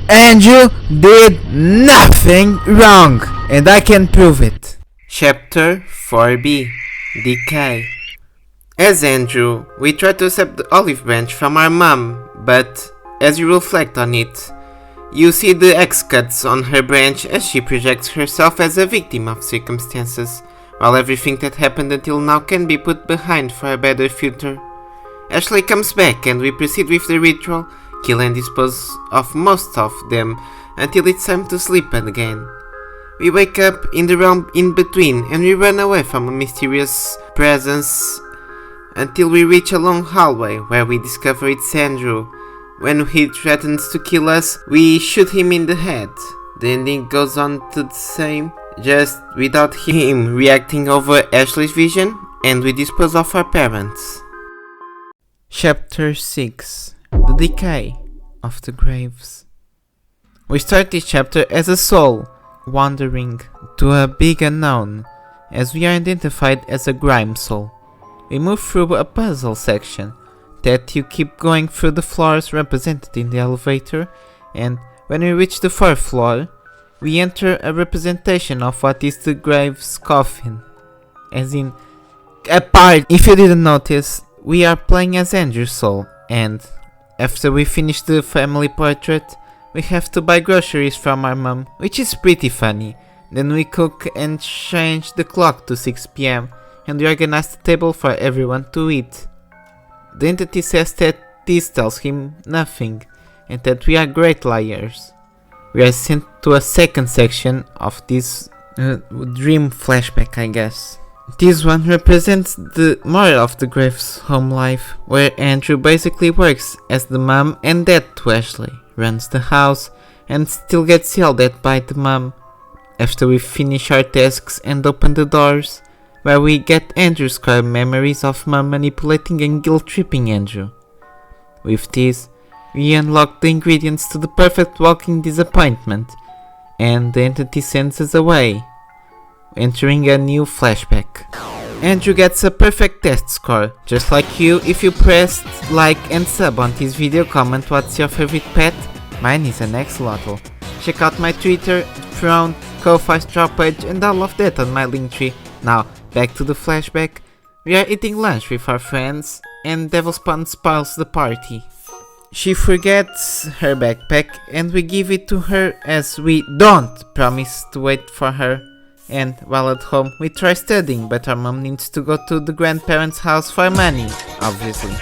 Andrew did nothing wrong, and I can prove it. Chapter 4b Decay. As Andrew, we try to accept the olive branch from our mom, but as you reflect on it, you see the X cuts on her branch as she projects herself as a victim of circumstances, while everything that happened until now can be put behind for a better future. Ashley comes back and we proceed with the ritual, kill and dispose of most of them until it's time to sleep again. We wake up in the realm in between and we run away from a mysterious presence until we reach a long hallway where we discover it's Andrew. When he threatens to kill us, we shoot him in the head. The ending goes on to the same, just without him reacting over Ashley's vision, and we dispose of our parents. Chapter 6. The Decay of the Graves. We start this chapter as a soul, wandering to a big unknown, as we are identified as a grime soul. We move through a puzzle section that you keep going through the floors represented in the elevator, and when we reach the 4th floor, we enter a representation of what is the Graves' coffin. As in, a part. If you didn't notice, we are playing as Andrew's soul, and after we finish the family portrait, we have to buy groceries from our mom, which is pretty funny. Then we cook and change the clock to 6 PM, and we organize the table for everyone to eat. The entity says that this tells him nothing, and that we are great liars. We are sent to a second section of this dream flashback, I guess. This one represents the moral of the Graves' home life, where Andrew basically works as the mom and dad to Ashley, runs the house, and still gets yelled at by the mom. After we finish our tasks and open the doors, where we get Andrew's core memories of mom manipulating and guilt-tripping Andrew. With this, we unlock the ingredients to the perfect walking disappointment, and the entity sends us away, entering a new flashback. Andrew gets a perfect test score, just like you. If you pressed like and sub on this video, comment what's your favorite pet. Mine is an axolotl. Check out my Twitter, Throne, Ko-Fi Straw page and all of that on my Linktree. Now, back to the flashback. We are eating lunch with our friends, and Devilspawn spoils the party. She forgets her backpack, and we give it to her as we don't promise to wait for her. And while at home, we try studying, but our mom needs to go to the grandparents' house for money, obviously.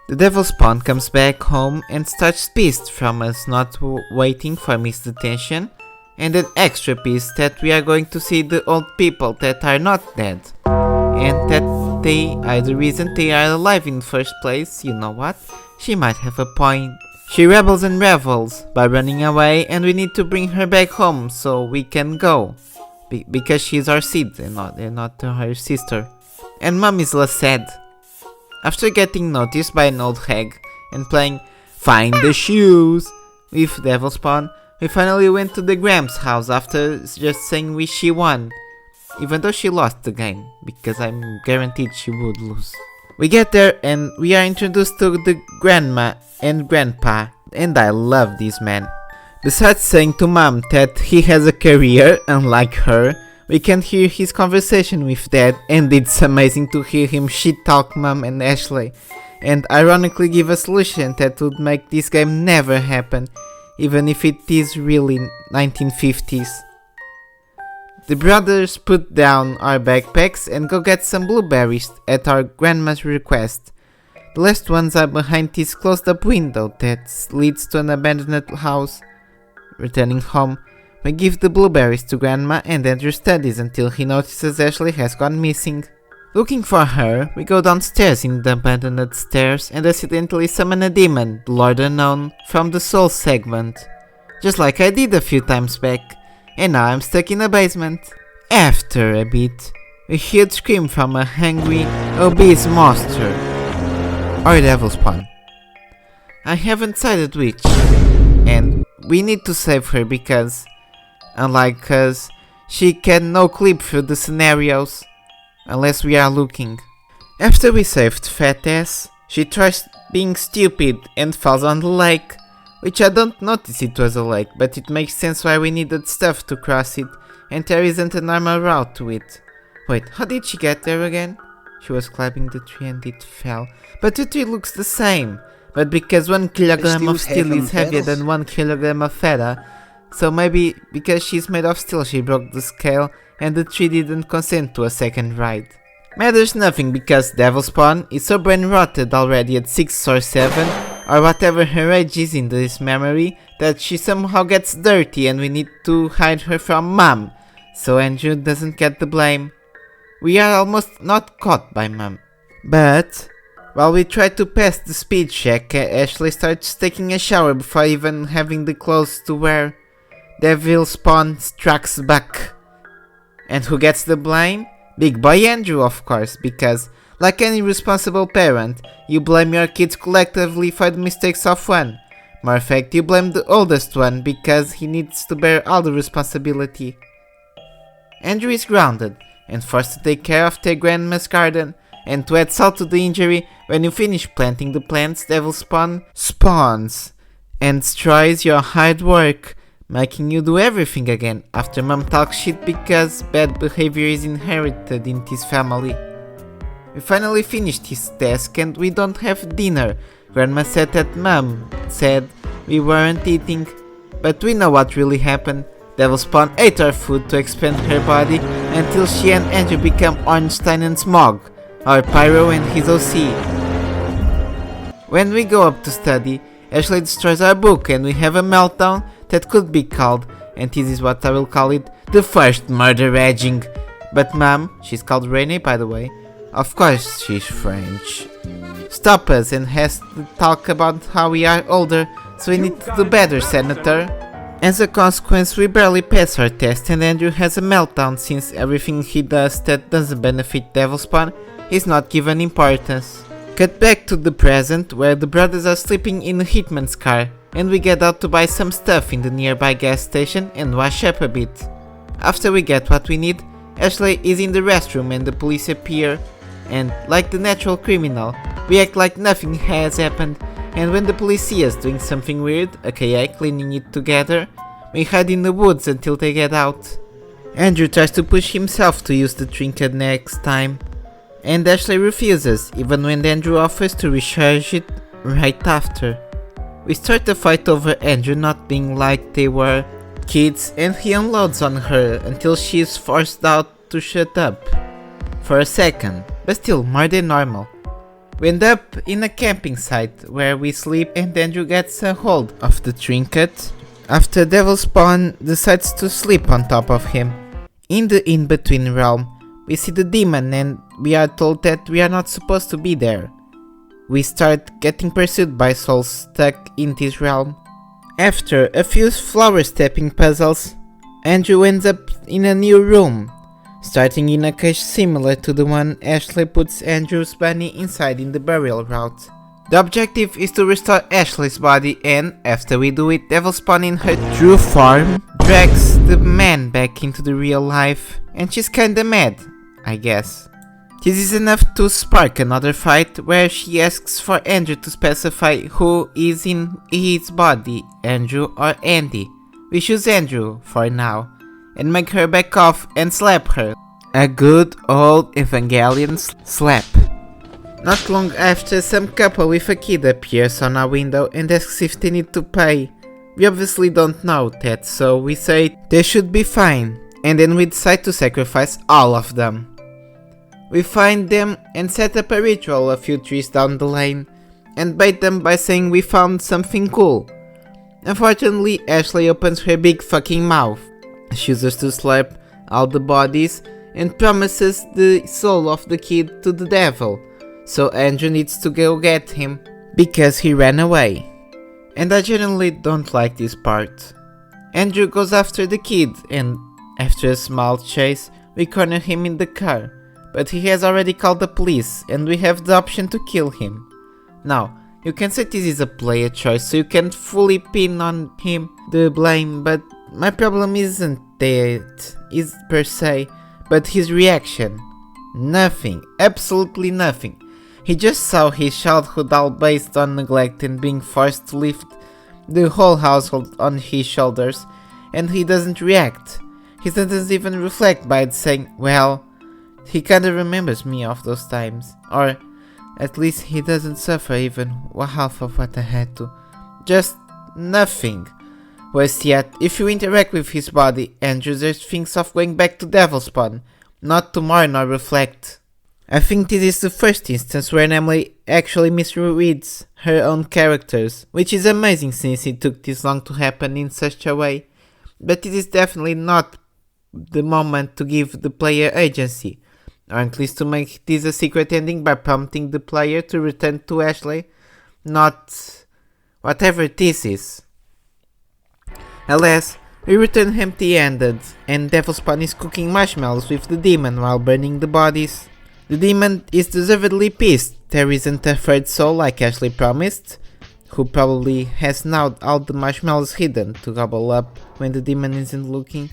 The Devilspawn comes back home and starts pissed from us not waiting for Miss Attention, and an extra piece that we are going to see the old people that are not dead, and that they are the reason they are alive in the first place. You know what? She might have a point. She rebels and revels by running away, and we need to bring her back home so we can go. Because she's our seed and not her sister. And mom is less sad. After getting noticed by an old hag and playing Find the Shoes with Devilspawn, we finally went to the Grams' house after just saying she won. Even though she lost the game, because I'm guaranteed she would lose. We get there and we are introduced to the grandma and grandpa, and I love this man. Besides saying to mom that he has a career, unlike her, we can hear his conversation with dad, and it's amazing to hear him shit talk mom and Ashley, and ironically give a solution that would make this game never happen, even if it is really 1950s. The brothers put down our backpacks and go get some blueberries at our grandma's request. The last ones are behind this closed up window that leads to an abandoned house. Returning home, we give the blueberries to grandma and Andrew studies until he notices Ashley has gone missing. Looking for her, we go downstairs in the abandoned stairs and accidentally summon a demon, the Lord Unknown, from the Soul segment. Just like I did a few times back, and now I'm stuck in a basement. After a bit, we hear a scream from a hungry, obese monster, or Devilspawn. I haven't decided which, and we need to save her because, unlike us, she can no clip through the scenarios, unless we are looking. After we saved Fat Ass, she tries being stupid and falls on the lake. which I don't notice it was a lake, but it makes sense why we needed stuff to cross it, and there isn't a normal route to it. Wait, how did she get there again? She was climbing the tree and it fell, but the tree looks the same, but because 1 kilogram of steel is heavier than 1 kilogram of feather, so maybe because she's made of steel she broke the scale and the tree didn't consent to a second ride. Matters nothing because Devil Spawn is so brain rotted already at 6 or 7 or whatever her age is in this memory that she somehow gets dirty and we need to hide her from Mom, so Andrew doesn't get the blame. We are almost not caught by Mom. But while we try to pass the speed check, Ashley starts taking a shower before even having the clothes to wear. Devil Spawn strikes back. And who gets the blame? Big boy Andrew, of course, because like any responsible parent, you blame your kids collectively for the mistakes of one. More fact, you blame the oldest one because he needs to bear all the responsibility. Andrew is grounded and forced to take care of their grandma's garden, and to add salt to the injury, when you finish planting the plants, Devil Spawn spawns and destroys your hard work, making you do everything again after Mom talks shit because bad behavior is inherited in this family. We finally finished his task and we don't have dinner. Grandma said that Mom said we weren't eating, but we know what really happened. Devil Spawn ate our food to expand her body until she and Andrew become Ornstein and Smog, our Pyro and his OC. When we go up to study, Ashley destroys our book and we have a meltdown that could be called, and this is what I will call it, the first murder raging. But Mom, she's called Renee by the way, of course she's French, stop us and has to talk about how we are older, so we need to do better, Senator. As a consequence, we barely pass our test and Andrew has a meltdown since everything he does that doesn't benefit Devil Spawn is not given importance. Cut back to the present, where the brothers are sleeping in a hitman's car, and we get out to buy some stuff in the nearby gas station and wash up a bit. After we get what we need, Ashley is in the restroom and the police appear, and like the natural criminal, we act like nothing has happened, and when the police see us doing something weird, aka cleaning it together, we hide in the woods until they get out. Andrew tries to push himself to use the trinket next time, and Ashley refuses, even when Andrew offers to recharge it right after. We start a fight over Andrew not being like they were kids, and he unloads on her until she is forced out to shut up. For a second, but still more than normal. We end up in a camping site where we sleep and Andrew gets a hold of the trinket after Devil Spawn decides to sleep on top of him. In the in-between realm, we see the demon and we are told that we are not supposed to be there. We start getting pursued by souls stuck in this realm. After a few flower stepping puzzles, Andrew ends up in a new room, starting in a cage similar to the one Ashley puts Andrew's bunny inside in the burial route. The objective is to restore Ashley's body, and after we do it, Devil Spawn in her true form drags the man back into the real life, and she's kinda mad, I guess. This is enough to spark another fight where she asks for Andrew to specify who is in his body, Andrew or Andy. We choose Andrew for now, and make her back off and slap her. A good old Evangelion slap. Not long after, some couple with a kid appears on our window and asks if they need to pay. We obviously don't know that, so we say they should be fine, and then we decide to sacrifice all of them. We find them and set up a ritual a few trees down the lane, and bait them by saying we found something cool. Unfortunately, Ashley opens her big fucking mouth, chooses to slap all the bodies, and promises the soul of the kid to the devil, so Andrew needs to go get him, because he ran away. And I genuinely don't like this part. Andrew goes after the kid, and after a small chase, we corner him in the car, but he has already called the police, and we have the option to kill him. Now, you can say this is a player choice, so you can't fully pin on him the blame, but my problem isn't that is per se, but his reaction. Nothing, absolutely nothing. He just saw his childhood all based on neglect and being forced to live the whole household on his shoulders, and he doesn't react. He doesn't even reflect by saying, well, he kinda remembers me of those times, or at least he doesn't suffer even half of what I had to. Just nothing. Worse yet, if you interact with his body, Andrew just thinks of going back to Devil Spawn, not to mourn or reflect. I think this is the first instance where Emily actually misreads her own characters, which is amazing since it took this long to happen in such a way, but it is definitely not the moment to give the player agency, or at least to make this a secret ending by prompting the player to return to Ashley, not whatever this is. Alas, we return empty-handed, and Devil Spawn is cooking marshmallows with the demon while burning the bodies. The demon is deservedly pissed there isn't a third soul like Ashley promised, who probably has now all the marshmallows hidden to gobble up when the demon isn't looking.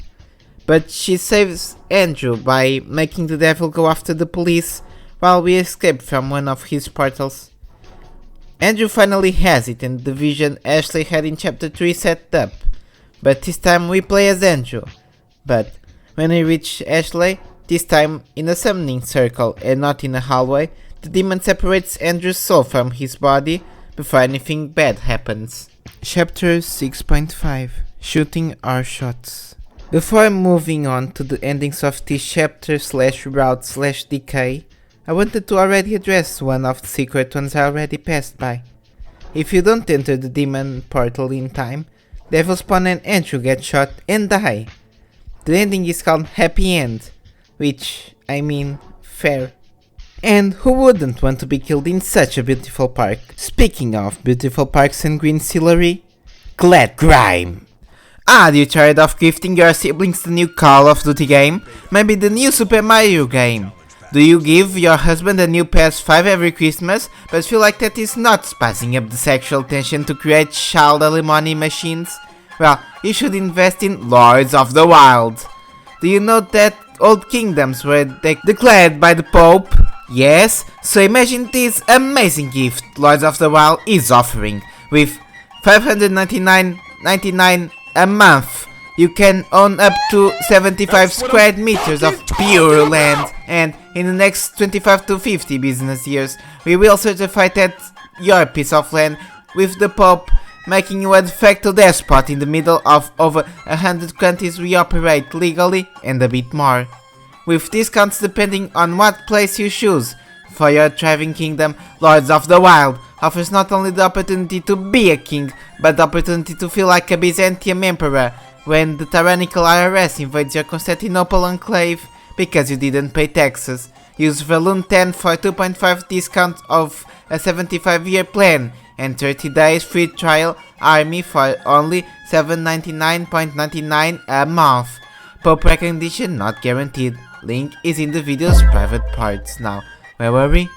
But she saves Andrew by making the devil go after the police while we escape from one of his portals. Andrew finally has it and the vision Ashley had in chapter 3 set up. But this time we play as Andrew. But when we reach Ashley, this time in a summoning circle and not in a hallway, the demon separates Andrew's soul from his body before anything bad happens. Chapter 6.5 Shooting Our Shots. Before moving on to the endings of this chapter /route /decay, I wanted to already address one of the secret ones I already passed by. If you don't enter the demon portal in time, Devil Spawn and Andrew get shot and die. The ending is called Happy End, which, I mean, fair. And who wouldn't want to be killed in such a beautiful park? Speaking of beautiful parks and green scenery, Glad Grime! Are you tired of gifting your siblings the new Call of Duty game? Maybe the new Super Mario game? Do you give your husband a new PS5 every Christmas, but feel like that is not spicing up the sexual tension to create child alimony machines? Well, you should invest in Lords of the Wild. Do you know that old kingdoms were declared by the Pope? Yes, so imagine this amazing gift Lords of the Wild is offering. With $599.99 a month, you can own up to 75 square meters of pure land, and in the next 25 to 50 business years, we will certify that your piece of land with the Pope, making you a de facto despot in the middle of over 100 countries we operate legally and a bit more. With discounts depending on what place you choose. For your thriving kingdom, Lords of the Wild offers not only the opportunity to be a king, but the opportunity to feel like a Byzantium emperor when the tyrannical IRS invades your Constantinople enclave because you didn't pay taxes. Use Valoon 10 for 2.5 discount of a 75-year plan and 30 days free trial army for only $799.99 a month. Pope recognition not guaranteed. Link is in the video's private parts now. Where were we?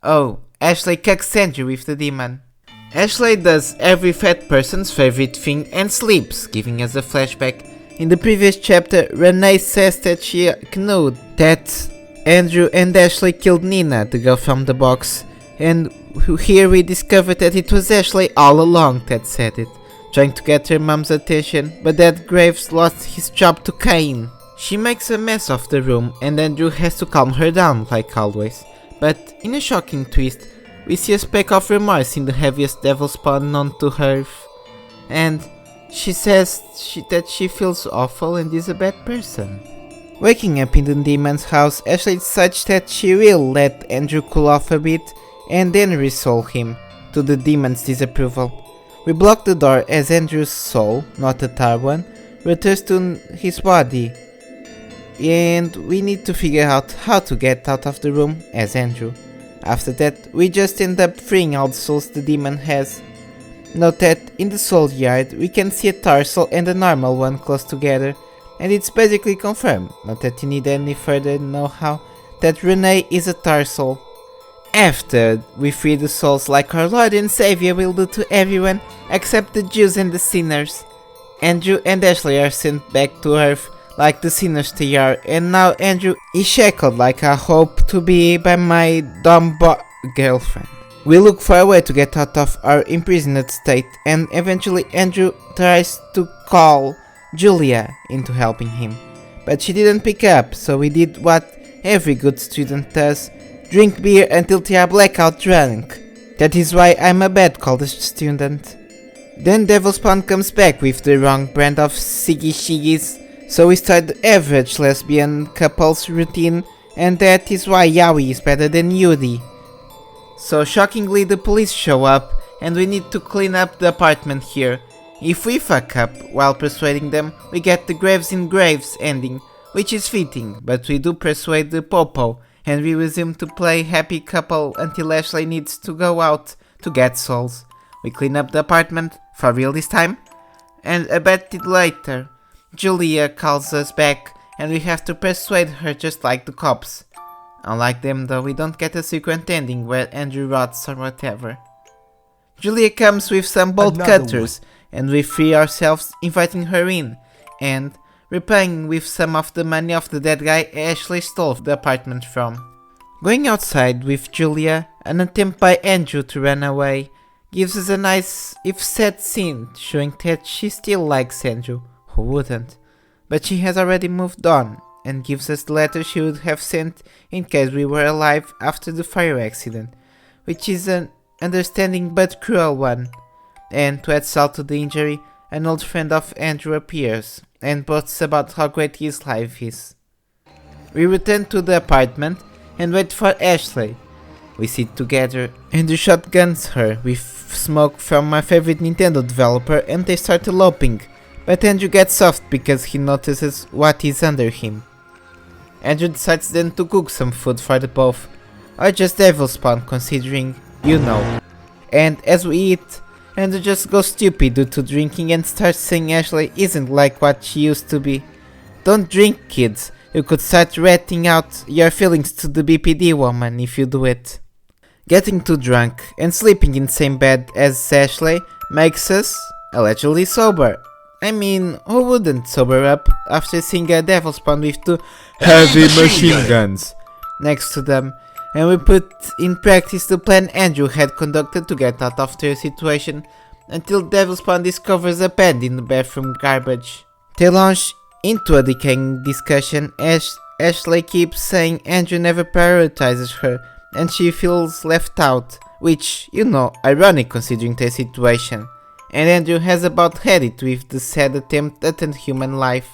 Oh, Ashley cucks Andrew with the demon. Ashley does every fat person's favorite thing and sleeps, giving us a flashback. In the previous chapter, Renee says that she knew that Andrew and Ashley killed Nina, the girl from the box, and here we discover that it was Ashley all along that said it, trying to get her mom's attention, but that Graves lost his job to Cain. She makes a mess of the room and Andrew has to calm her down like always, but in a shocking twist, we see a speck of remorse in the heaviest devil spawn known to Earth, and she says that she feels awful and is a bad person. Waking up in the demon's house, Ashley decides that she will let Andrew cool off a bit and then resolve him, to the demon's disapproval. We block the door as Andrew's soul, not a tar one, returns to his body, and we need to figure out how to get out of the room as Andrew. After that, we just end up freeing all the souls the demon has. Note that in the soul yard we can see a tar soul and a normal one close together, and it's basically confirmed, not that you need any further know-how, that Renee is a tar soul. After we free the souls like our Lord and Savior will do to everyone except the Jews and the sinners, Andrew and Ashley are sent back to Earth like the sinners they are, and now Andrew is shackled like I hope to be by my dumb girlfriend. We look for a way to get out of our imprisoned state, and eventually Andrew tries to call Julia into helping him. But she didn't pick up, so we did what every good student does: drink beer until they are blackout drunk. That is why I'm a bad college student. Then Devil Spawn comes back with the wrong brand of Siggy Shiggies, so we start the average lesbian couple's routine, and that is why Yaoi is better than Yuri. So shockingly the police show up, and we need to clean up the apartment here. If we fuck up while persuading them, we get the Graves in Graves ending, which is fitting, but we do persuade the Popo, and we resume to play happy couple until Ashley needs to go out to get souls. We clean up the apartment, for real this time, and a bit later, Julia calls us back, and we have to persuade her just like the cops. Unlike them though, we don't get a sequent ending where Andrew rots or whatever. Julia comes with some bolt cutters, and we free ourselves, inviting her in, and repaying with some of the money of the dead guy Ashley stole the apartment from. Going outside with Julia, an attempt by Andrew to run away gives us a nice, if sad scene, showing that she still likes Andrew, who wouldn't, but she has already moved on, and gives us the letter she would have sent in case we were alive after the fire accident, which is an understanding but cruel one. And to add salt to the injury, an old friend of Andrew appears, and boasts about how great his life is. We return to the apartment, and wait for Ashley. We sit together, Andrew shotguns her with smoke from my favorite Nintendo developer, and they start eloping, but Andrew gets soft because he notices what is under him. Andrew decides then to cook some food for the both, or just Devil Spawn considering, you know. And as we eat, Andrew just goes stupid due to drinking and starts saying Ashley isn't like what she used to be. Don't drink, kids, you could start ratting out your feelings to the BPD woman if you do it. Getting too drunk and sleeping in the same bed as Ashley makes us allegedly sober. I mean, who wouldn't sober up after seeing a Devil Spawn with two heavy machine guns next to them, and we put in practice the plan Andrew had conducted to get out of their situation until Devil Spawn discovers a pen in the bathroom garbage. They launch into a decaying discussion as Ashley keeps saying Andrew never prioritizes her and she feels left out, which, you know, ironic considering their situation. And Andrew has about had it with the sad attempt at a human life.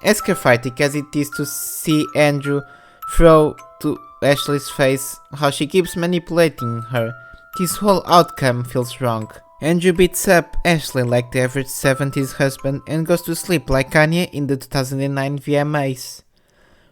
As cathartic as it is to see Andrew throw to Ashley's face how she keeps manipulating her, this whole outcome feels wrong. Andrew beats up Ashley like the average 70s husband and goes to sleep like Kanye in the 2009 VMAs.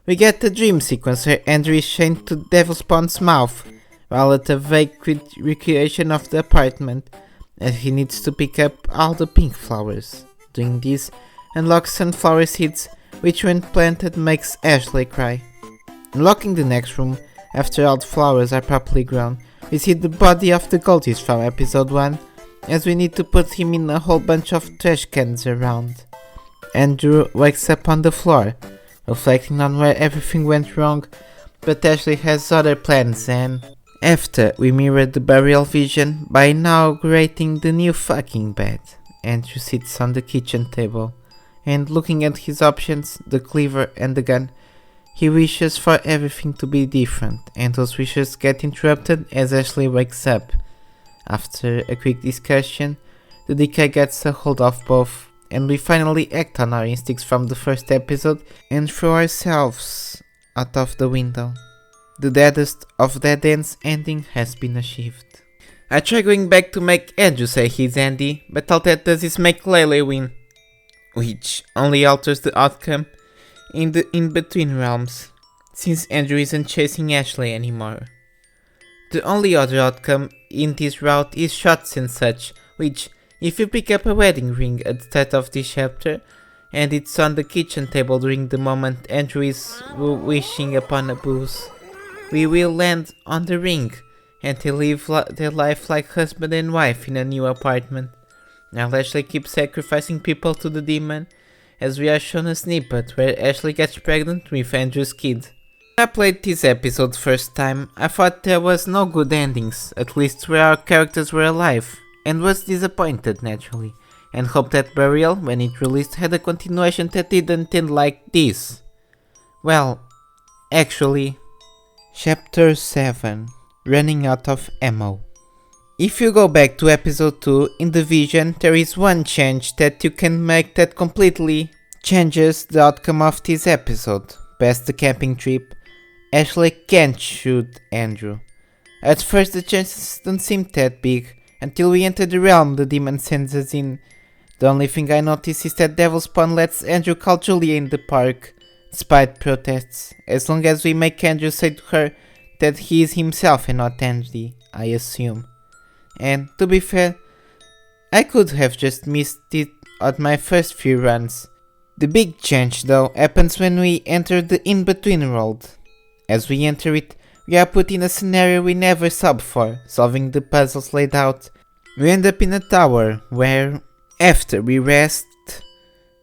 We get the dream sequence where Andrew is chained to Devil Spawn's mouth while at a vague recreation of the apartment, and he needs to pick up all the pink flowers. Doing this unlocks sunflower seeds, which when planted makes Ashley cry. Unlocking the next room, after all the flowers are properly grown, we see the body of the cultist from episode 1, as we need to put him in a whole bunch of trash cans around. Andrew wakes up on the floor, reflecting on where everything went wrong, but Ashley has other plans, and after we mirror the burial vision by inaugurating the new fucking bed, Andrew sits on the kitchen table, and looking at his options, the cleaver and the gun, he wishes for everything to be different, and those wishes get interrupted as Ashley wakes up. After a quick discussion, the Decay gets a hold of both, and we finally act on our instincts from the first episode and throw ourselves out of the window. The deadest of dead ends ending has been achieved. I try going back to make Andrew say he's Andy, but all that does is make Lele win, which only alters the outcome in the in-between realms, since Andrew isn't chasing Ashley anymore. The only other outcome in this route is shots and such, which, if you pick up a wedding ring at the start of this chapter, and it's on the kitchen table during the moment Andrew is wishing upon a booze, we will land on the ring, and they live their life like husband and wife in a new apartment. Now Ashley keeps sacrificing people to the demon, as we are shown a snippet where Ashley gets pregnant with Andrew's kid. When I played this episode first time, I thought there was no good endings, at least where our characters were alive, and was disappointed naturally, and hoped that Burial, when it released, had a continuation that didn't end like this. Well, actually, Chapter 7, Running Out of Ammo. If you go back to episode 2, in the vision, there is one change that you can make that completely changes the outcome of this episode. Past the camping trip, Ashley can't shoot Andrew. At first the chances don't seem that big, until we enter the realm the demon sends us in. The only thing I notice is that Devil Spawn lets Andrew call Julia in the park, despite protests, as long as we make Andrew say to her that he is himself and not Andy, I assume. And, to be fair, I could have just missed it on my first few runs. The big change though happens when we enter the in-between world. As we enter it, we are put in a scenario we never saw before, solving the puzzles laid out. We end up in a tower where, after we rest,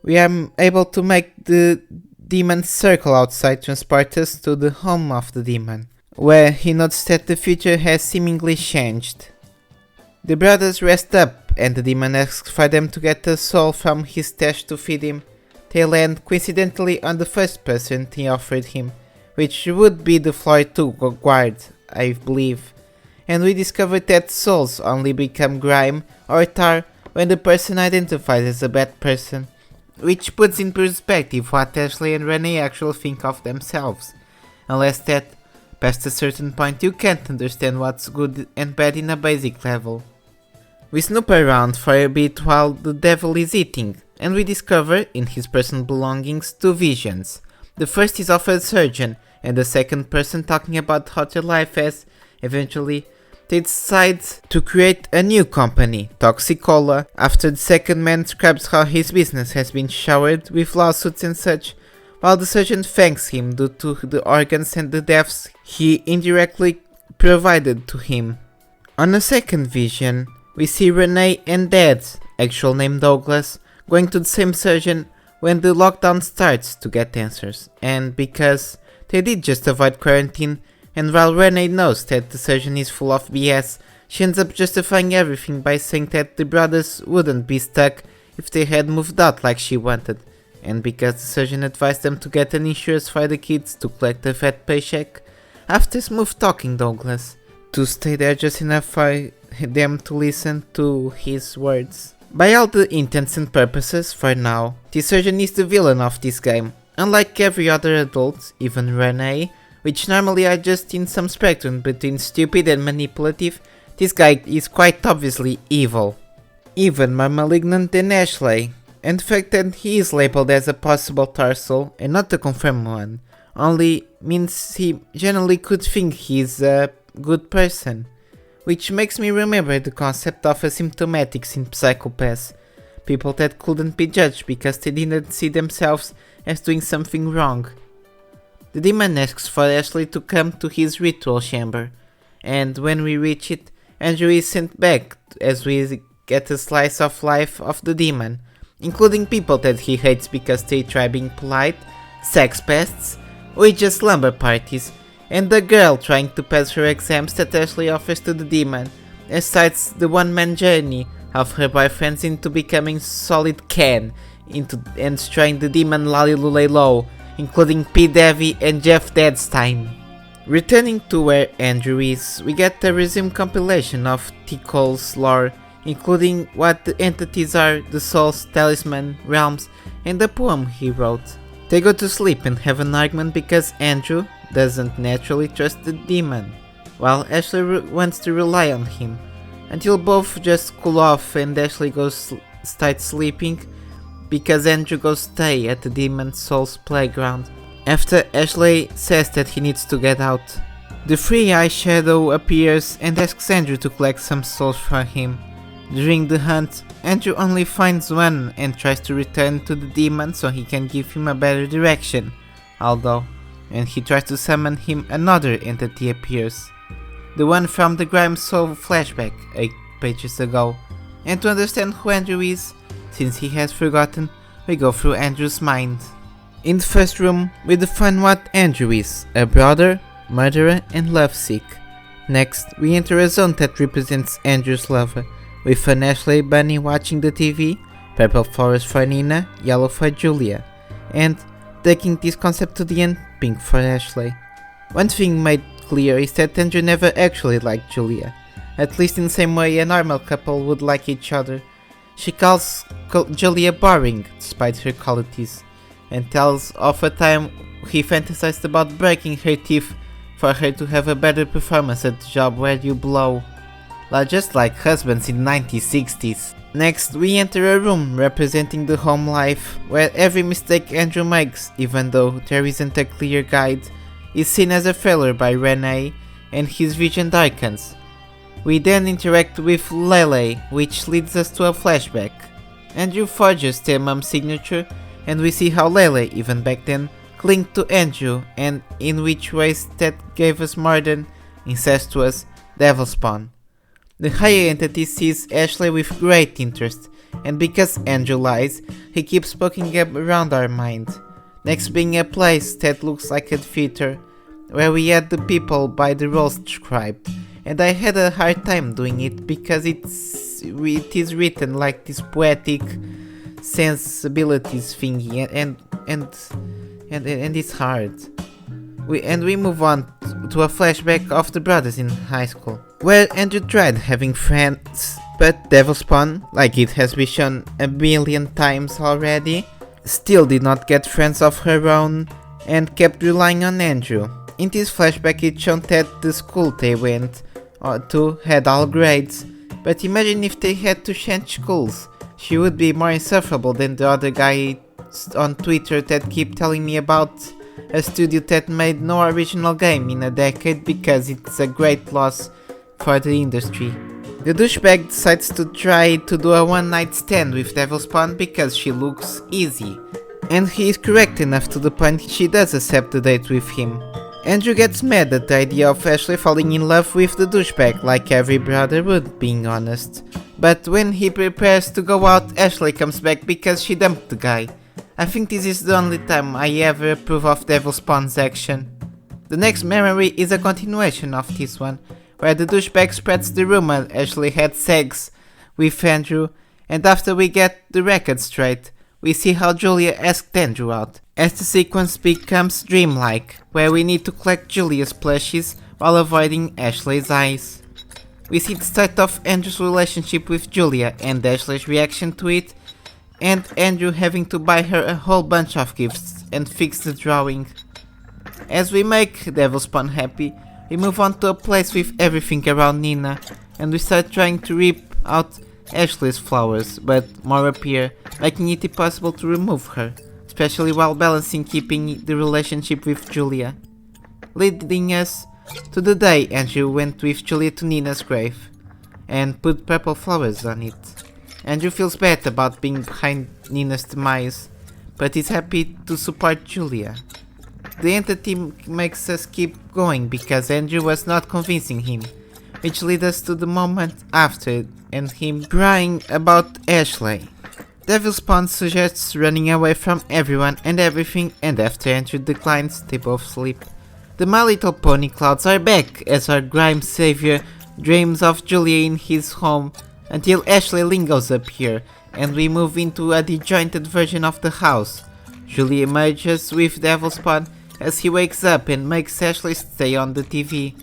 we are able to make the demon circle outside transport us to the home of the demon, where he notes that the future has seemingly changed. The brothers rest up and the demon asks for them to get a soul from his stash to feed him. They land coincidentally on the first person he offered him, which would be the floor 2 guard, I believe. And we discovered that souls only become grime or tar when the person identifies as a bad person, which puts in perspective what Ashley and Renee actually think of themselves, unless that, past a certain point, you can't understand what's good and bad in a basic level. We snoop around for a bit while the devil is eating, and we discover, in his personal belongings, 2 visions. The first is of a surgeon, and the second person talking about how their life has, eventually, they decide to create a new company, TCOAAL, after the second man describes how his business has been showered with lawsuits and such, while the surgeon thanks him due to the organs and the deaths he indirectly provided to him. On a second vision, we see Renee and Dad, actual name Douglas, going to the same surgeon when the lockdown starts to get answers, and because they did just avoid quarantine, and while Renee knows that the surgeon is full of BS, she ends up justifying everything by saying that the brothers wouldn't be stuck if they had moved out like she wanted, and because the surgeon advised them to get an insurance for the kids to collect a fat paycheck, after smooth talking Douglas, to stay there just enough for them to listen to his words. By all the intents and purposes, for now, the surgeon is the villain of this game. Unlike every other adult, even Renee, which normally are just in some spectrum between stupid and manipulative, this guy is quite obviously evil. Even more malignant than Ashley, and the fact that he is labeled as a possible Tarsal and not a confirmed one, only means he generally could think he's a good person. Which makes me remember the concept of asymptomatics in psychopaths, people that couldn't be judged because they didn't see themselves as doing something wrong. The demon asks for Ashley to come to his ritual chamber, and when we reach it, Andrew is sent back as we get a slice of life of the demon, including people that he hates because they try being polite, sex pests, or just slumber parties, and the girl trying to pass her exams that Ashley offers to the demon, and starts the one-man journey of her boyfriends into becoming solid Ken, and destroying the demon Low, including P. Davy and Jeff Deadstein. Returning to where Andrew is, we get a resume compilation of TCOAAL's lore, including what the entities are, the souls, talisman, realms, and the poem he wrote. They go to sleep and have an argument because Andrew doesn't naturally trust the demon, while Ashley wants to rely on him, until both just cool off and Ashley starts sleeping because Andrew goes stay at the demon soul's playground. After Ashley says that he needs to get out, the three-eye shadow appears and asks Andrew to collect some souls for him. During the hunt, Andrew only finds one and tries to return to the demon so he can give him a better direction, although when he tries to summon him, another entity appears, the one from the Grime Soul flashback 8 pages ago. And to understand who Andrew is, since he has forgotten, we go through Andrew's mind. In the first room, we define what Andrew is: a brother, murderer, and lovesick. Next, we enter a zone that represents Andrew's lover, with an Ashley bunny watching the TV, purple flowers for Nina, yellow for Julia, and, taking this concept to the end, pink for Ashley. One thing made clear is that Andrew never actually liked Julia, at least in the same way a normal couple would like each other. She calls Julia boring, despite her qualities, and tells of a time he fantasized about breaking her teeth for her to have a better performance at the job where you blow. Just like husbands in the 1960s. Next, we enter a room representing the home life, where every mistake Andrew makes, even though there isn't a clear guide, is seen as a failure by Renee, and his vision darkens. We then interact with Lele, which leads us to a flashback. Andrew forges their mom's signature, and we see how Lele, even back then, clinged to Andrew, and in which ways that gave us more than incestuous devil spawn. The higher entity sees Ashley with great interest, and because Andrew lies, he keeps poking up around our mind. Next being a place that looks like a theater, where we add the people by the roles described, and I had a hard time doing it because it is written like this poetic sensibilities thingy, and it's hard. We move on to a flashback of the brothers in high school, where Andrew tried having friends, but Devil Spawn, like it has been shown a million times already, still did not get friends of her own and kept relying on Andrew. In this flashback it's shown that the school they went to had all grades, but imagine if they had to change schools. She would be more insufferable than the other guy on Twitter that keep telling me about a studio that made no original game in a decade because it's a great loss for the industry. The douchebag decides to try to do a one night stand with Devil Spawn because she looks easy. And he is correct enough to the point she does accept the date with him. Andrew gets mad at the idea of Ashley falling in love with the douchebag like every brother would, being honest. But when he prepares to go out, Ashley comes back because she dumped the guy. I think this is the only time I ever approve of Devil Spawn's action. The next memory is a continuation of this one, where the douchebag spreads the rumor Ashley had sex with Andrew, and after we get the record straight, we see how Julia asked Andrew out, as the sequence becomes dreamlike, where we need to collect Julia's plushies while avoiding Ashley's eyes. We see the start of Andrew's relationship with Julia and Ashley's reaction to it, and Andrew having to buy her a whole bunch of gifts and fix the drawing. As we make Devil Spawn happy, we move on to a place with everything around Nina, and we start trying to rip out Ashley's flowers, but more appear, making it impossible to remove her, especially while balancing keeping the relationship with Julia. Leading us to the day Andrew went with Julia to Nina's grave, and put purple flowers on it. Andrew feels bad about being behind Nina's demise, but is happy to support Julia. The entity makes us keep going because Andrew was not convincing him, which leads us to the moment after and him crying about Ashley. Devil Spawn suggests running away from everyone and everything, and after Andrew declines, they both sleep. The My Little Pony clouds are back as our grime savior dreams of Julia in his home, until Ashley lingers appear, and we move into a disjointed version of the house. Julia emerges with Devil Spawn as he wakes up and makes Ashley stay on the TV.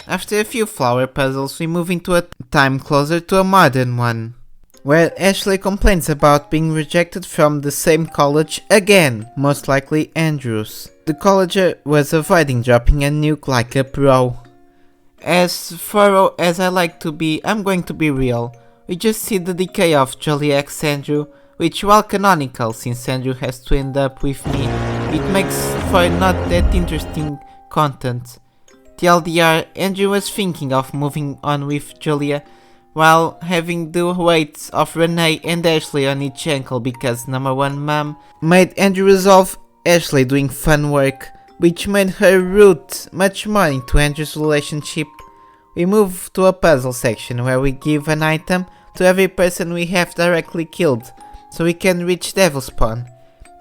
After a few flower puzzles, we move into a time closer to a modern one, where Ashley complains about being rejected from the same college again, most likely Andrews. The colleger was avoiding dropping a nuke like a pro. As thorough as I like to be, I'm going to be real. We just see the decay of Julia x Andrew, which, while canonical since Andrew has to end up with me, it makes for not that interesting content. TLDR, Andrew was thinking of moving on with Julia, while having the weight of Renee and Ashley on each ankle because number one mom made Andrew resolve Ashley doing fun work, which made her root much more into Andrew's relationship. We move to a puzzle section where we give an item to every person we have directly killed, so we can reach Devil Spawn.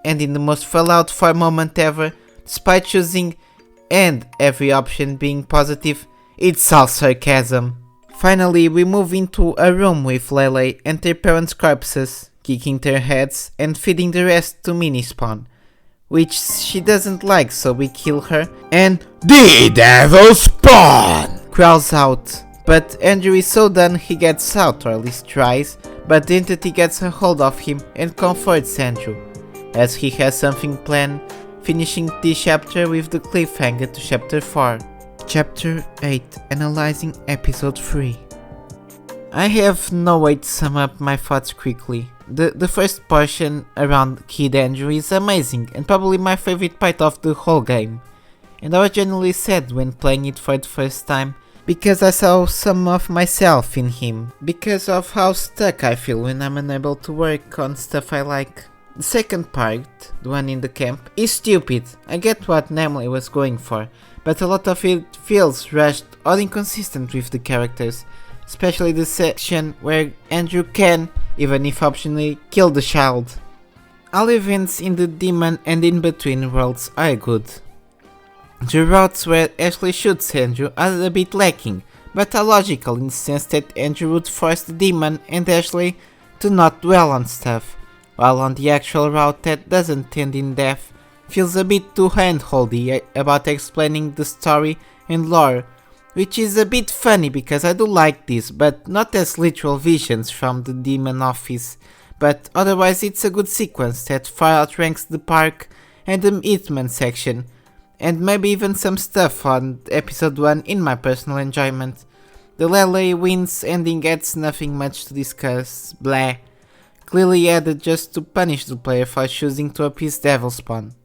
and in the most Fallout 4 moment ever, despite choosing and every option being positive, it's all sarcasm. Finally, we move into a room with Lele and their parents' corpses, kicking their heads and feeding the rest to mini spawn, which she doesn't like, so we kill her, and The devil spawn! crawls out. But Andrew is so done he gets out, or at least tries, but the entity gets a hold of him and comforts Andrew, as he has something planned, finishing this chapter with the cliffhanger to chapter 4. Chapter 8, Analyzing Episode 3. I have no way to sum up my thoughts quickly. The first portion around Kid Andrew is amazing and probably my favorite part of the whole game. And I was genuinely sad when playing it for the first time, because I saw some of myself in him, because of how stuck I feel when I'm unable to work on stuff I like. The second part, the one in the camp, is stupid. I get what Namely was going for, but a lot of it feels rushed or inconsistent with the characters, especially the section where Andrew can, even if optionally, kill the child. All events in the demon and in between worlds are good. The routes where Ashley shoots Andrew are a bit lacking, but are logical in the sense that Andrew would force the demon and Ashley to not dwell on stuff, while on the actual route that doesn't end in death feels a bit too hand-holdy about explaining the story and lore, which is a bit funny because I do like this, but not as literal visions from the demon office, but otherwise it's a good sequence that far outranks the park and the Hitman section, and maybe even some stuff on episode 1 in my personal enjoyment. The Lele wins ending adds nothing much to discuss, blah, clearly added just to punish the player for choosing to appease Devil Spawn.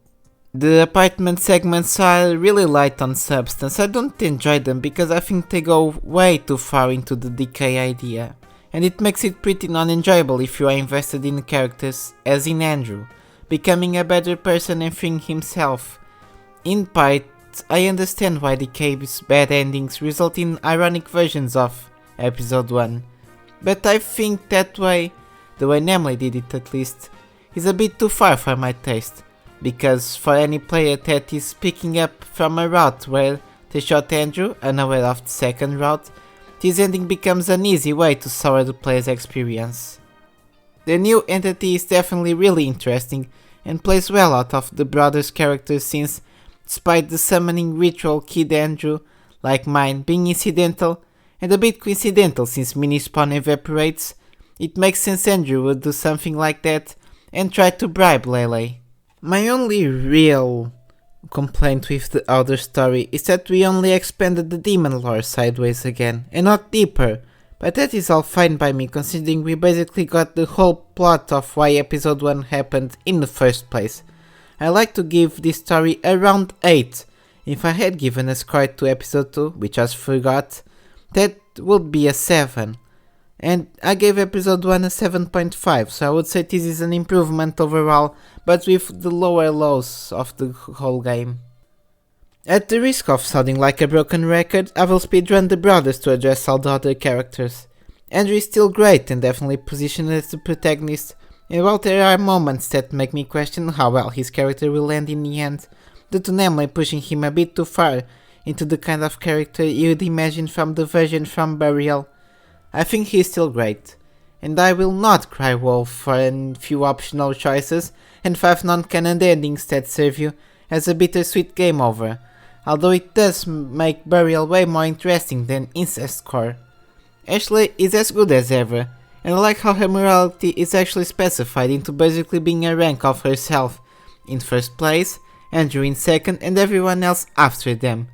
The apartment segments are really light on substance. I don't enjoy them because I think they go way too far into the Decay idea, and it makes it pretty non-enjoyable if you are invested in characters, as in Andrew, becoming a better person and freeing himself. In part, I understand why Decay's bad endings result in ironic versions of episode 1, but I think that way, the way Namely did it at least, is a bit too far for my taste. Because for any player that is picking up from a route where they shot Andrew, unaware of the second route, this ending becomes an easy way to sour the player's experience. The new entity is definitely really interesting and plays well out of the brothers' characters since, despite the summoning ritual Kid Andrew, like mine, being incidental and a bit coincidental since mini spawn evaporates, it makes sense Andrew would do something like that and try to bribe Lele. My only real complaint with the other story is that we only expanded the demon lore sideways again, and not deeper, but that is all fine by me considering we basically got the whole plot of why episode 1 happened in the first place. I like to give this story around 8. If I had given a score to episode 2, which I forgot, that would be a 7. And I gave episode 1 a 7.5, so I would say this is an improvement overall, but with the lower lows of the whole game. At the risk of sounding like a broken record, I will speedrun the brothers to address all the other characters. Andrew is still great and definitely positioned as the protagonist, and while there are moments that make me question how well his character will end in the end, due to Namely pushing him a bit too far into the kind of character you'd imagine from the version from Burial, I think he's still great, and I will not cry wolf for a few optional choices and 5 non-canon endings that serve you as a bittersweet game over, although it does make Burial way more interesting than Incest Core. Ashley is as good as ever, and I like how her morality is actually specified into basically being a rank of herself, in first place, Andrew in second, and everyone else after them.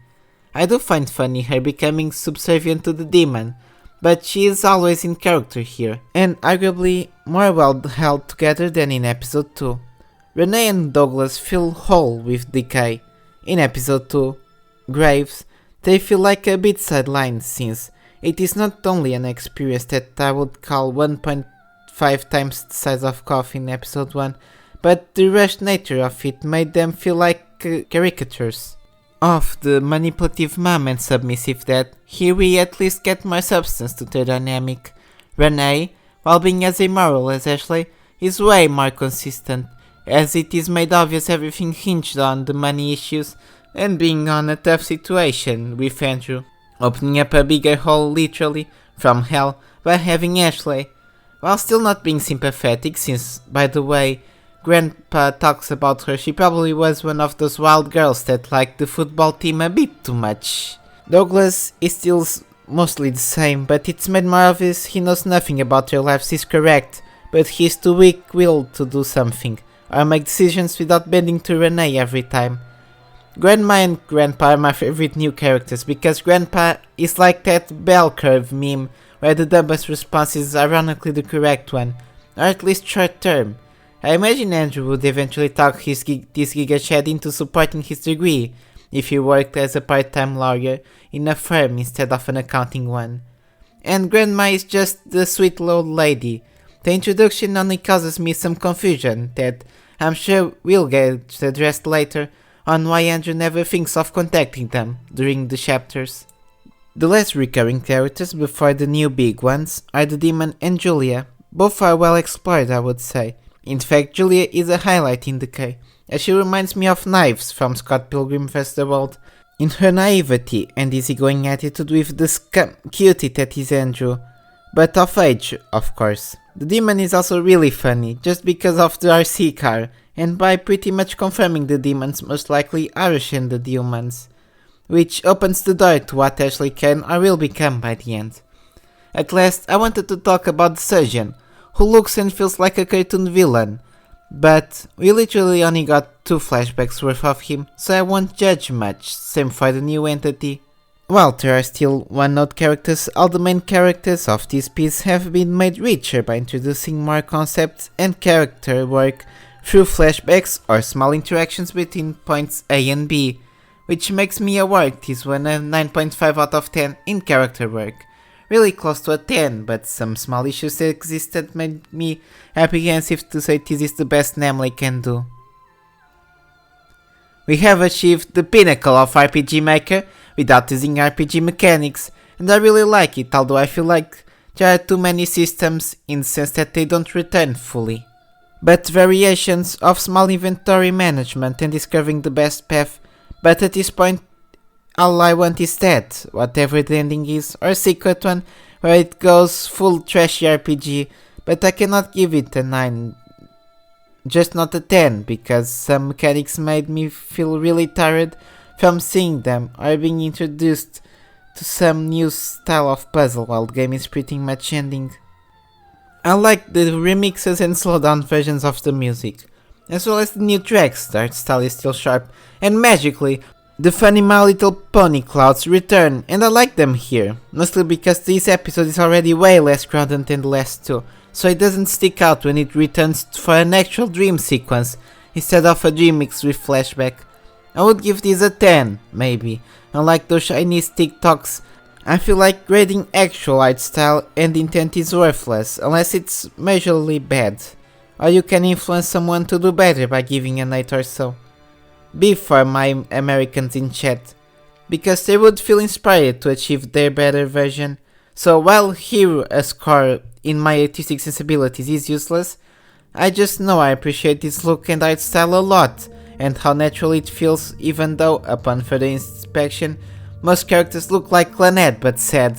I do find funny her becoming subservient to the demon, but she is always in character here, and arguably more well held together than in episode 2. Renee and Douglas feel whole with Decay. In episode 2, Graves, they feel like a bit sidelined since it is not only an experience that I would call 1.5 times the size of coffee in episode 1, but the rushed nature of it made them feel like caricatures of the manipulative mom and submissive dad. Here we at least get more substance to their dynamic. Renee, while being as immoral as Ashley, is way more consistent, as it is made obvious everything hinged on the money issues and being on a tough situation with Andrew, opening up a bigger hole literally from hell by having Ashley, while still not being sympathetic since, by the way, Grandpa talks about her, she probably was one of those wild girls that liked the football team a bit too much. Douglas is still mostly the same, but it's made more obvious he knows nothing about their lives is correct, but he's too weak-willed to do something, or make decisions without bending to Renee every time. Grandma and Grandpa are my favorite new characters, because Grandpa is like that bell curve meme where the dumbest response is ironically the correct one, or at least short term. I imagine Andrew would eventually talk this gigachad into supporting his degree, if he worked as a part-time lawyer in a firm instead of an accounting one. And Grandma is just the sweet old lady. The introduction only causes me some confusion that I'm sure will get addressed later on why Andrew never thinks of contacting them during the chapters. The less recurring characters before the new big ones are the Demon and Julia. Both are well explored, I would say. In fact, Julia is a highlight in Decay, as she reminds me of Knives from Scott Pilgrim vs. the World, in her naivety and easygoing attitude with the scum cutie that is Andrew, but of age, of course. The Demon is also really funny, just because of the RC car, and by pretty much confirming the demons most likely are ascended humans, which opens the door to what Ashley can or will become by the end. At last, I wanted to talk about the surgeon, who looks and feels like a cartoon villain, but we literally only got 2 flashbacks worth of him, so I won't judge much, same for the new entity. While there are still one-note characters, all the main characters of this piece have been made richer by introducing more concepts and character work through flashbacks or small interactions between points A and B, which makes me award this one a 9.5 out of 10 in character work. Really close to a 10, but some small issues exist that made me apprehensive to say this is the best Namely can do. We have achieved the pinnacle of RPG Maker without using RPG mechanics, and I really like it, although I feel like there are too many systems in the sense that they don't return fully. But variations of small inventory management and discovering the best path, but at this point all I want is that, whatever the ending is, or a secret one where it goes full trashy RPG, but I cannot give it a 9, just not a 10, because some mechanics made me feel really tired from seeing them, or being introduced to some new style of puzzle while the game is pretty much ending. I like the remixes and slowdown versions of the music, as well as the new tracks. The art style is still sharp, and magically, the funny My Little Pony clouds return, and I like them here, mostly because this episode is already way less grounded than the last two, so it doesn't stick out when it returns for an actual dream sequence, instead of a dream mix with flashback. I would give this a 10, maybe. Unlike those Chinese TikToks, I feel like grading actual art style and intent is worthless, unless it's majorly bad, or you can influence someone to do better by giving an 8 or so. B for my Americans in chat, because they would feel inspired to achieve their better version. So while here a score in my artistic sensibilities is useless, I just know I appreciate this look and art style a lot, and how natural it feels, even though, upon further inspection, most characters look like Lynette but sad.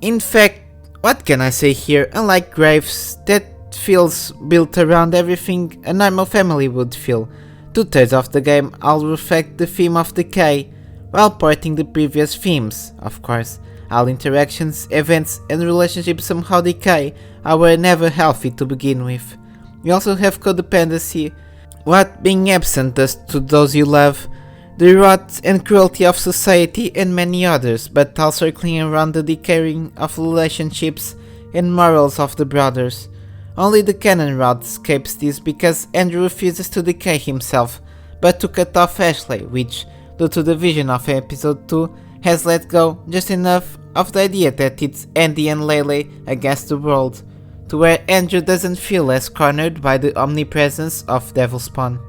In fact, what can I say here? Unlike Graves, that feels built around everything a normal family would feel. 2/3 of the game all reflect the theme of Decay, while porting the previous themes, of course. All interactions, events and relationships somehow decay, or were never healthy to begin with. We also have codependency, what being absent does to those you love, the rot and cruelty of society and many others, but all circling around the decaying of relationships and morals of the brothers. Only the canon route escapes this because Andrew refuses to decay himself, but to cut off Ashley, which, due to the vision of episode 2, has let go just enough of the idea that it's Andy and Lele against the world, to where Andrew doesn't feel as cornered by the omnipresence of Devil Spawn.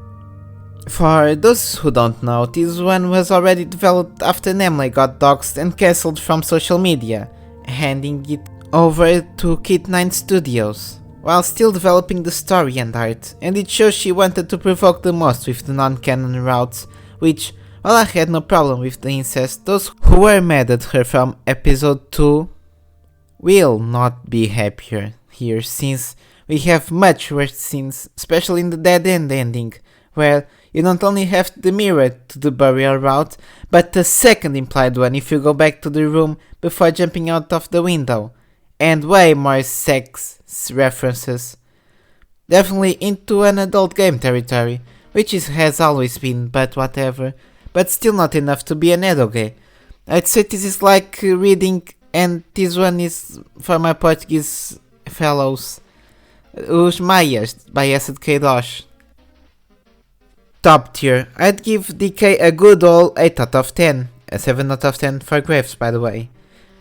For those who don't know, this one was already developed after Namely got doxxed and cancelled from social media, handing it over to Kit 9 Studios. while still developing the story and art, and it shows she wanted to provoke the most with the non-canon routes, which, while I had no problem with the incest, those who were mad at her from episode 2 will not be happier here, since we have much worse scenes, especially in the dead end ending, where you not only have the mirror to the burial route, but the second implied one if you go back to the room before jumping out of the window, and way more sex references. Definitely into an adult game territory, which has always been, but whatever, but still not enough to be an edoge. I'd say this is like reading, and this one is for my Portuguese fellows, Os Maias by Acid Queiroz. Top tier, I'd give Decay a good old 8 out of 10, a 7 out of 10 for Graves by the way.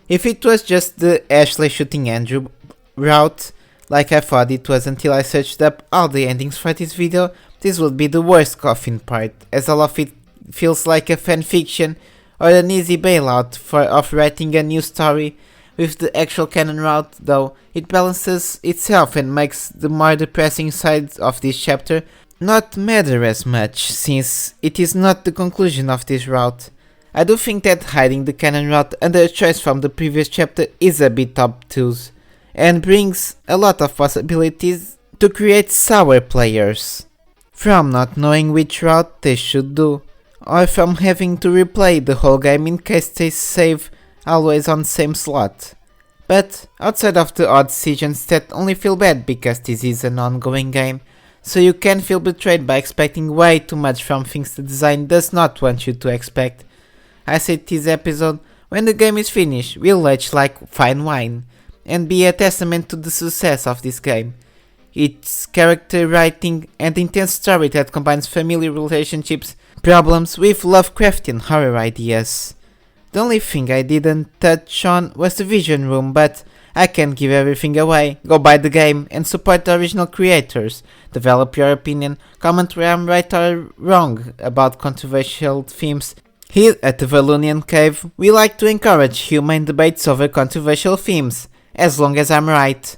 If it was just the Ashley shooting Andrew route, like I thought it was until I searched up all the endings for this video, this would be the worst coffin part, as all of it feels like a fanfiction or an easy bailout of writing a new story. With the actual canon route, though, it balances itself and makes the more depressing side of this chapter not matter as much, since it is not the conclusion of this route. I do think that hiding the canon route under a choice from the previous chapter is a bit obtuse, and brings a lot of possibilities to create sour players, from not knowing which route they should do, or from having to replay the whole game in case they save always on the same slot. But outside of the odd decisions that only feel bad because this is an ongoing game, so you can feel betrayed by expecting way too much from things the design does not want you to expect. I said this episode, when the game is finished, will age like fine wine, and be a testament to the success of this game. Its character writing and intense story that combines family relationships problems with Lovecraftian horror ideas. The only thing I didn't touch on was the vision room, but I can't give everything away. Go buy the game and support the original creators. Develop your opinion, comment where I'm right or wrong about controversial themes. Here at the Valunian Cave, we like to encourage humane debates over controversial themes, as long as I'm right.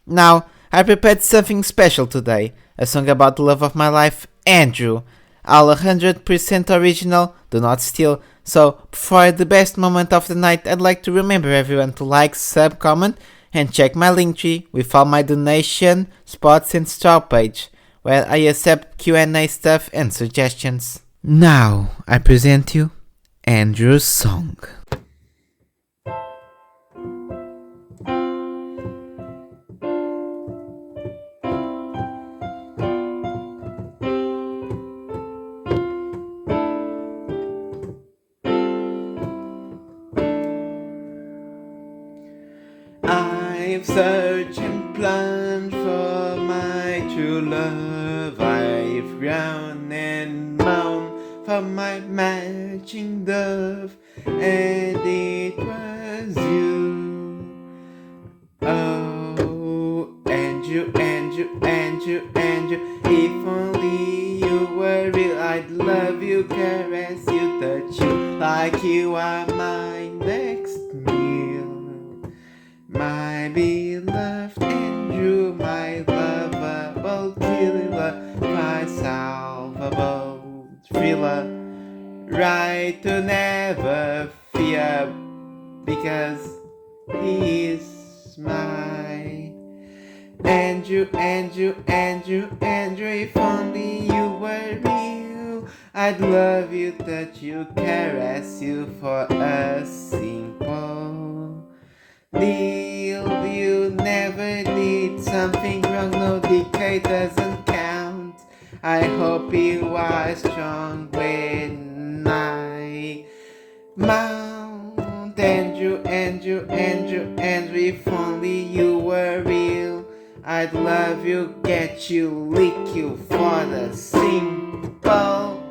Now, I prepared something special today, a song about the love of my life, Andrew. All 100% original, do not steal. So, for the best moment of the night, I'd like to remember everyone to like, sub, comment, and check my Linktree with all my donation, spots and straw page, where I accept Q&A stuff and suggestions. Now, I present you Andrew's song. I've searched and plunged for my true love. I've ground and moaned for my matching dove, and it was you. Oh, Andrew, Andrew, Andrew, Andrew, if only you were real, I'd love you, caress you, touch you like you are my next meal. My beloved Andrew, my lovable killer, my salvable thriller, right to never fear, because he is my Andrew, Andrew, Andrew, Andrew, if only you were real, I'd love you, touch you, caress you for a simple deal. You never did something wrong, no decay doesn't count. I hope you are strong when I mount. Andrew, Andrew, Andrew, Andrew, if only you were real, I'd love you, get you, lick you for the simple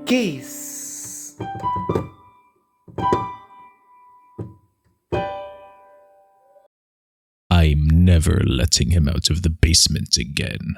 kiss. I'm never letting him out of the basement again.